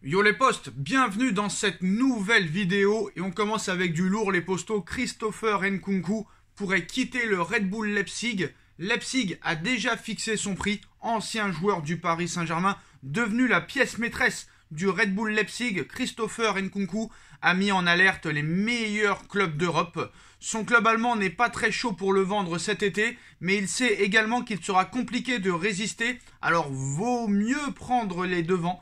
Yo les postes, bienvenue dans cette nouvelle vidéo et on commence avec du lourd les postos. Christopher Nkunku pourrait quitter le Red Bull Leipzig. Leipzig a déjà fixé son prix, ancien joueur du Paris Saint-Germain, devenu la pièce maîtresse du Red Bull Leipzig. Christopher Nkunku a mis en alerte les meilleurs clubs d'Europe. Son club allemand n'est pas très chaud pour le vendre cet été, mais il sait également qu'il sera compliqué de résister, alors vaut mieux prendre les devants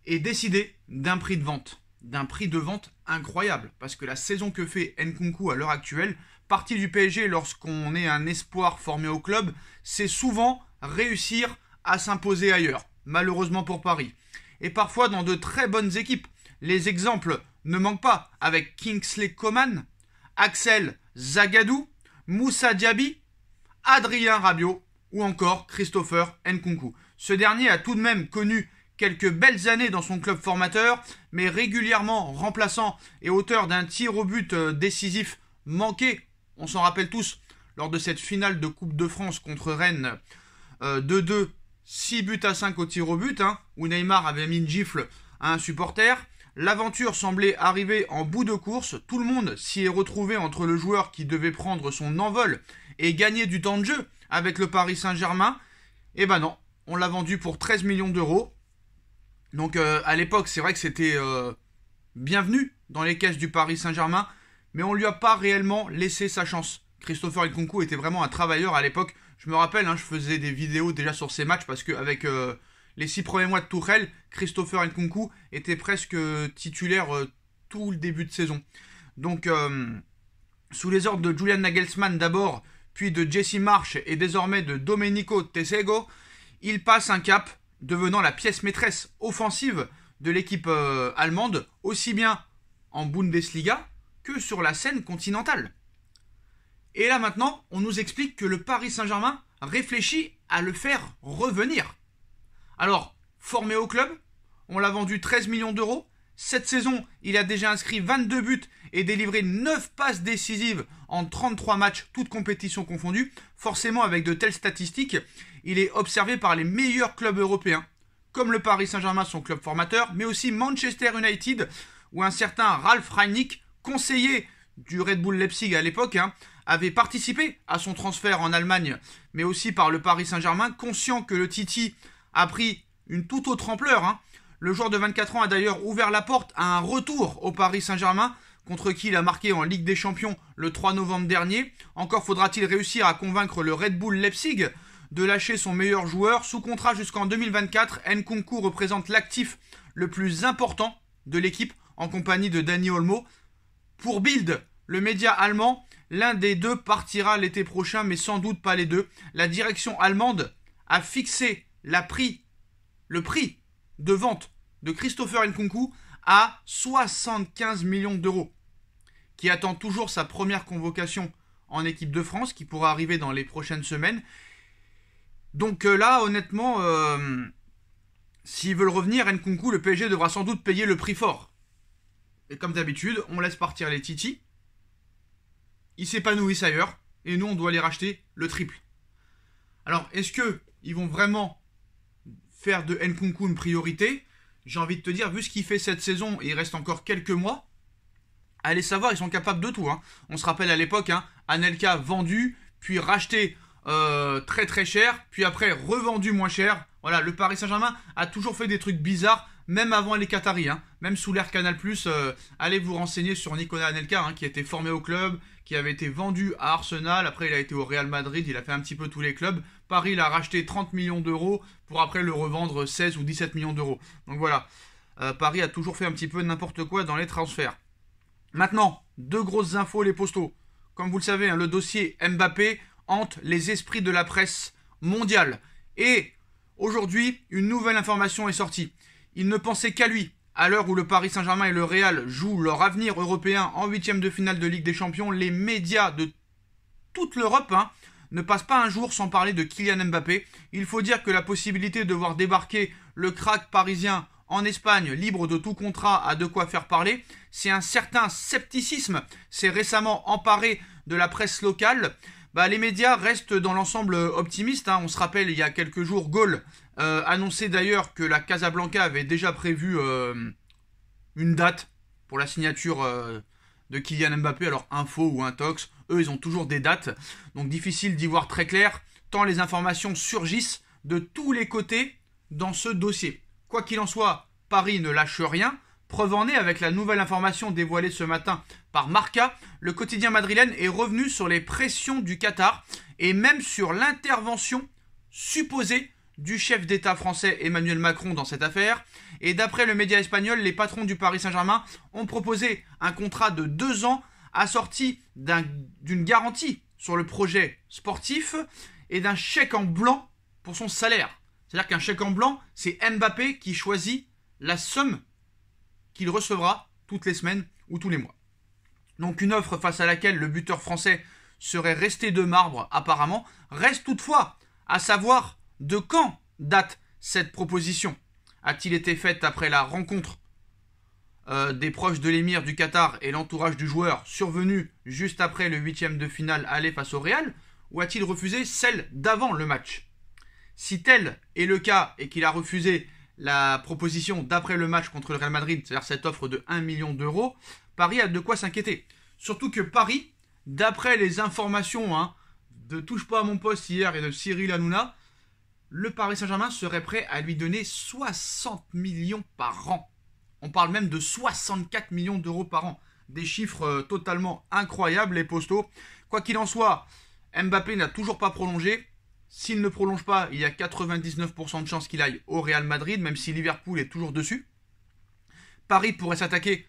et décider d'un prix de vente. D'un prix de vente incroyable, parce que la saison que fait Nkunku à l'heure actuelle, partie du PSG lorsqu'on est un espoir formé au club, c'est souvent réussir à s'imposer ailleurs, malheureusement pour Paris. Et parfois dans de très bonnes équipes. Les exemples ne manquent pas, avec Kingsley Coman, Axel Zagadou, Moussa Diaby, Adrien Rabiot ou encore Christopher Nkunku. Ce dernier a tout de même connu quelques belles années dans son club formateur, mais régulièrement remplaçant et auteur d'un tir au but décisif manqué, on s'en rappelle tous, lors de cette finale de Coupe de France contre Rennes, 2-2, 6-5 au tir au but, où Neymar avait mis une gifle à un supporter. L'aventure semblait arriver en bout de course, tout le monde s'y est retrouvé entre le joueur qui devait prendre son envol et gagner du temps de jeu avec le Paris Saint-Germain. Et ben non, on l'a vendu pour 13 millions d'euros. Donc à l'époque, c'est vrai que c'était bienvenu dans les caisses du Paris Saint-Germain, mais on ne lui a pas réellement laissé sa chance. Christopher Nkunku était vraiment un travailleur à l'époque. Je me rappelle, je faisais des vidéos déjà sur ces matchs parce qu'avec les 6 premiers mois de Tuchel, Christopher Nkunku était presque titulaire tout le début de saison. Donc sous les ordres de Julian Nagelsmann d'abord, puis de Jesse Marsch et désormais de Domenico Tedesco, il passe un cap, devenant la pièce maîtresse offensive de l'équipe allemande, aussi bien en Bundesliga que sur la scène continentale. Et là maintenant, on nous explique que le Paris Saint-Germain réfléchit à le faire revenir. Alors, formé au club, on l'a vendu 13 millions d'euros. Cette saison, il a déjà inscrit 22 buts et délivré 9 passes décisives en 33 matchs, toutes compétitions confondues. Forcément, avec de telles statistiques, il est observé par les meilleurs clubs européens, comme le Paris Saint-Germain, son club formateur, mais aussi Manchester United, où un certain Ralf Rangnick, conseiller du Red Bull Leipzig à l'époque, avait participé à son transfert en Allemagne, mais aussi par le Paris Saint-Germain, conscient que le Titi a pris une toute autre ampleur. Le joueur de 24 ans a d'ailleurs ouvert la porte à un retour au Paris Saint-Germain, contre qui il a marqué en Ligue des Champions le 3 novembre dernier. Encore faudra-t-il réussir à convaincre le Red Bull Leipzig de lâcher son meilleur joueur. Sous contrat jusqu'en 2024, Nkunku représente l'actif le plus important de l'équipe en compagnie de Dani Olmo. Pour Bild, le média allemand, l'un des deux partira l'été prochain, mais sans doute pas les deux. La direction allemande a fixé le prix de vente de Christopher Nkunku à 75 millions d'euros, qui attend toujours sa première convocation en équipe de France, qui pourra arriver dans les prochaines semaines. Donc là, honnêtement, s'ils veulent revenir, Nkunku, le PSG devra sans doute payer le prix fort. Et comme d'habitude, on laisse partir les titis, ils s'épanouissent ailleurs, et nous, on doit les racheter le triple. Alors, est-ce qu'ils vont vraiment faire de Nkunku une priorité? J'ai envie de te dire, vu ce qu'il fait cette saison, et il reste encore quelques mois, allez savoir, ils sont capables de tout. On se rappelle à l'époque, Anelka vendu, puis racheté très très cher, puis après revendu moins cher. Voilà, le Paris Saint-Germain a toujours fait des trucs bizarres, même avant les Qataris, même sous l'ère Canal+. Allez vous renseigner sur Nicolas Anelka, qui a été formé au club, qui avait été vendu à Arsenal, après il a été au Real Madrid, il a fait un petit peu tous les clubs. Paris l'a racheté 30 millions d'euros pour après le revendre 16 ou 17 millions d'euros. Donc voilà, Paris a toujours fait un petit peu n'importe quoi dans les transferts. Maintenant, deux grosses infos les postos. Comme vous le savez, le dossier Mbappé hante les esprits de la presse mondiale. Et aujourd'hui, une nouvelle information est sortie. Il ne pensait qu'à lui. À l'heure où le Paris Saint-Germain et le Real jouent leur avenir européen en 8e de finale de Ligue des Champions, les médias de toute l'Europe ne passent pas un jour sans parler de Kylian Mbappé. Il faut dire que la possibilité de voir débarquer le crack parisien en Espagne, libre de tout contrat, a de quoi faire parler. C'est un certain scepticisme s'est récemment emparé de la presse locale. Les médias restent dans l'ensemble optimistes. On se rappelle, il y a quelques jours, Gaulle annonçait d'ailleurs que la Casablanca avait déjà prévu une date pour la signature de Kylian Mbappé. Alors info ou intox, eux ils ont toujours des dates, donc difficile d'y voir très clair, tant les informations surgissent de tous les côtés dans ce dossier. Quoi qu'il en soit, Paris ne lâche rien. Preuve en est avec la nouvelle information dévoilée ce matin par Marca, le quotidien madrilène est revenu sur les pressions du Qatar et même sur l'intervention supposée du chef d'État français Emmanuel Macron dans cette affaire. Et d'après le média espagnol, les patrons du Paris Saint-Germain ont proposé un contrat de 2 ans assorti d'une garantie sur le projet sportif et d'un chèque en blanc pour son salaire. C'est-à-dire qu'un chèque en blanc, c'est Mbappé qui choisit la somme qu'il recevra toutes les semaines ou tous les mois. Donc une offre face à laquelle le buteur français serait resté de marbre apparemment. Reste toutefois à savoir de quand date cette proposition. A-t-il été faite après la rencontre des proches de l'émir du Qatar et l'entourage du joueur survenu juste après le 8e de finale aller face au Real, ou a-t-il refusé celle d'avant le match? Si tel est le cas et qu'il a refusé la proposition d'après le match contre le Real Madrid, c'est-à-dire cette offre de 1 million d'euros, Paris a de quoi s'inquiéter. Surtout que Paris, d'après les informations de Touche pas à mon poste hier et de Cyril Hanouna, le Paris Saint-Germain serait prêt à lui donner 60 millions par an. On parle même de 64 millions d'euros par an. Des chiffres totalement incroyables, les postaux. Quoi qu'il en soit, Mbappé n'a toujours pas prolongé. S'il ne prolonge pas, il y a 99% de chances qu'il aille au Real Madrid, même si Liverpool est toujours dessus. Paris pourrait s'attaquer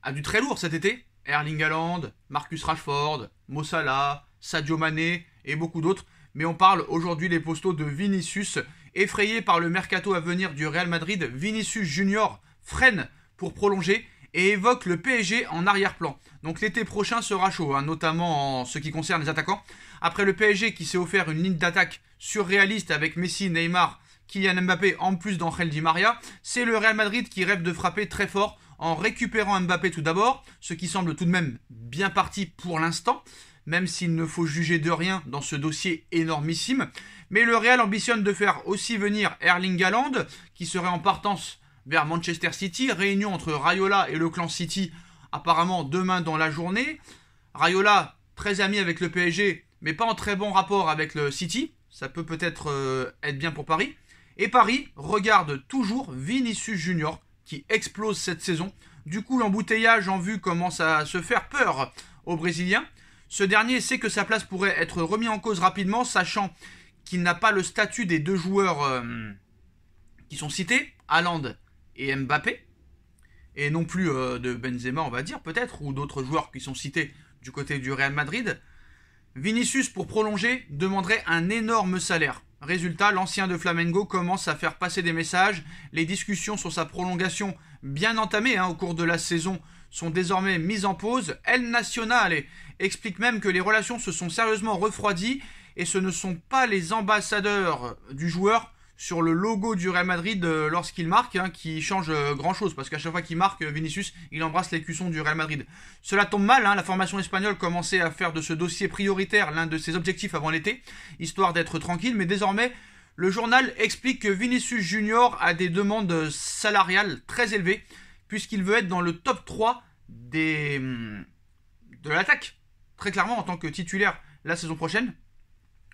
à du très lourd cet été. Erling Haaland, Marcus Rashford, Mo Salah, Sadio Mané et beaucoup d'autres. Mais on parle aujourd'hui, les postaux, de Vinicius. Effrayé par le mercato à venir du Real Madrid, Vinicius Junior freine pour prolonger et évoque le PSG en arrière-plan. Donc l'été prochain sera chaud, notamment en ce qui concerne les attaquants. Après le PSG qui s'est offert une ligne d'attaque surréaliste avec Messi, Neymar, Kylian Mbappé en plus d'Angel Di Maria, c'est le Real Madrid qui rêve de frapper très fort en récupérant Mbappé tout d'abord, ce qui semble tout de même bien parti pour l'instant, même s'il ne faut juger de rien dans ce dossier énormissime. Mais le Real ambitionne de faire aussi venir Erling Haaland, qui serait en partance vers Manchester City, réunion entre Raiola et le clan City apparemment demain dans la journée. Raiola, très ami avec le PSG, mais pas en très bon rapport avec le City, ça peut peut-être être bien pour Paris. Et Paris regarde toujours Vinicius Junior, qui explose cette saison. Du coup, l'embouteillage en vue commence à se faire peur aux Brésiliens. Ce dernier sait que sa place pourrait être remise en cause rapidement, sachant qu'il n'a pas le statut des deux joueurs qui sont cités, Haaland et Mbappé, et non plus de Benzema, on va dire, peut-être, ou d'autres joueurs qui sont cités du côté du Real Madrid. Vinicius, pour prolonger, demanderait un énorme salaire. Résultat, l'ancien de Flamengo commence à faire passer des messages. Les discussions sur sa prolongation, bien entamées au cours de la saison, sont désormais mises en pause. El Nacional explique même que les relations se sont sérieusement refroidies et ce ne sont pas les ambassadeurs du joueur sur le logo du Real Madrid lorsqu'il marque qui change grand chose, parce qu'à chaque fois qu'il marque, Vinicius il embrasse les cuissons du Real Madrid. Cela tombe mal, la formation espagnole commençait à faire de ce dossier prioritaire l'un de ses objectifs avant l'été, histoire d'être tranquille, mais désormais le journal explique que Vinicius Junior a des demandes salariales très élevées, puisqu'il veut être dans le top 3 de l'attaque, très clairement en tant que titulaire la saison prochaine.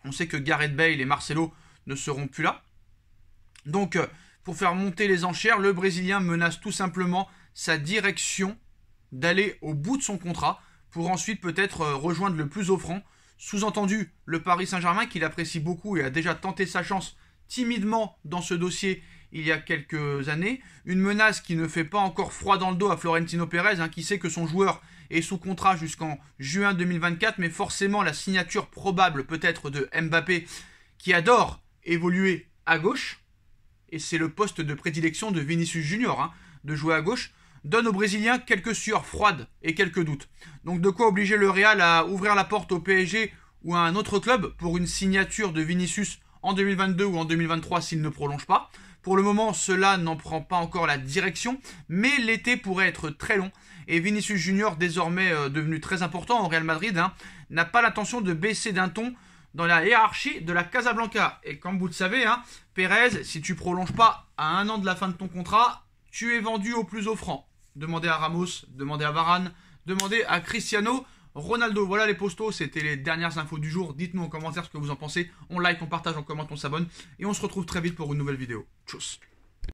On sait que Gareth Bale et Marcelo ne seront plus là. Donc, pour faire monter les enchères, le Brésilien menace tout simplement sa direction d'aller au bout de son contrat pour ensuite peut-être rejoindre le plus offrant. Sous-entendu, le Paris Saint-Germain, qu'il apprécie beaucoup et a déjà tenté sa chance timidement dans ce dossier il y a quelques années. Une menace qui ne fait pas encore froid dans le dos à Florentino Pérez, qui sait que son joueur est sous contrat jusqu'en juin 2024, mais forcément la signature probable peut-être de Mbappé, qui adore évoluer à gauche, et c'est le poste de prédilection de Vinicius Junior, de jouer à gauche, donne aux Brésiliens quelques sueurs froides et quelques doutes. Donc de quoi obliger le Real à ouvrir la porte au PSG ou à un autre club pour une signature de Vinicius en 2022 ou en 2023 s'il ne prolonge pas. Pour le moment, cela n'en prend pas encore la direction, mais l'été pourrait être très long. Et Vinicius Junior, désormais devenu très important au Real Madrid, n'a pas l'intention de baisser d'un ton dans la hiérarchie de la Casablanca. Et comme vous le savez, hein, Pérez, si tu prolonges pas à 1 an de la fin de ton contrat, tu es vendu au plus offrant. Demandez à Ramos, demandez à Varane, demandez à Cristiano Ronaldo. Voilà les postos, c'était les dernières infos du jour. Dites-nous en commentaire ce que vous en pensez. On like, on partage, on commente, on s'abonne. Et on se retrouve très vite pour une nouvelle vidéo. Tchuss.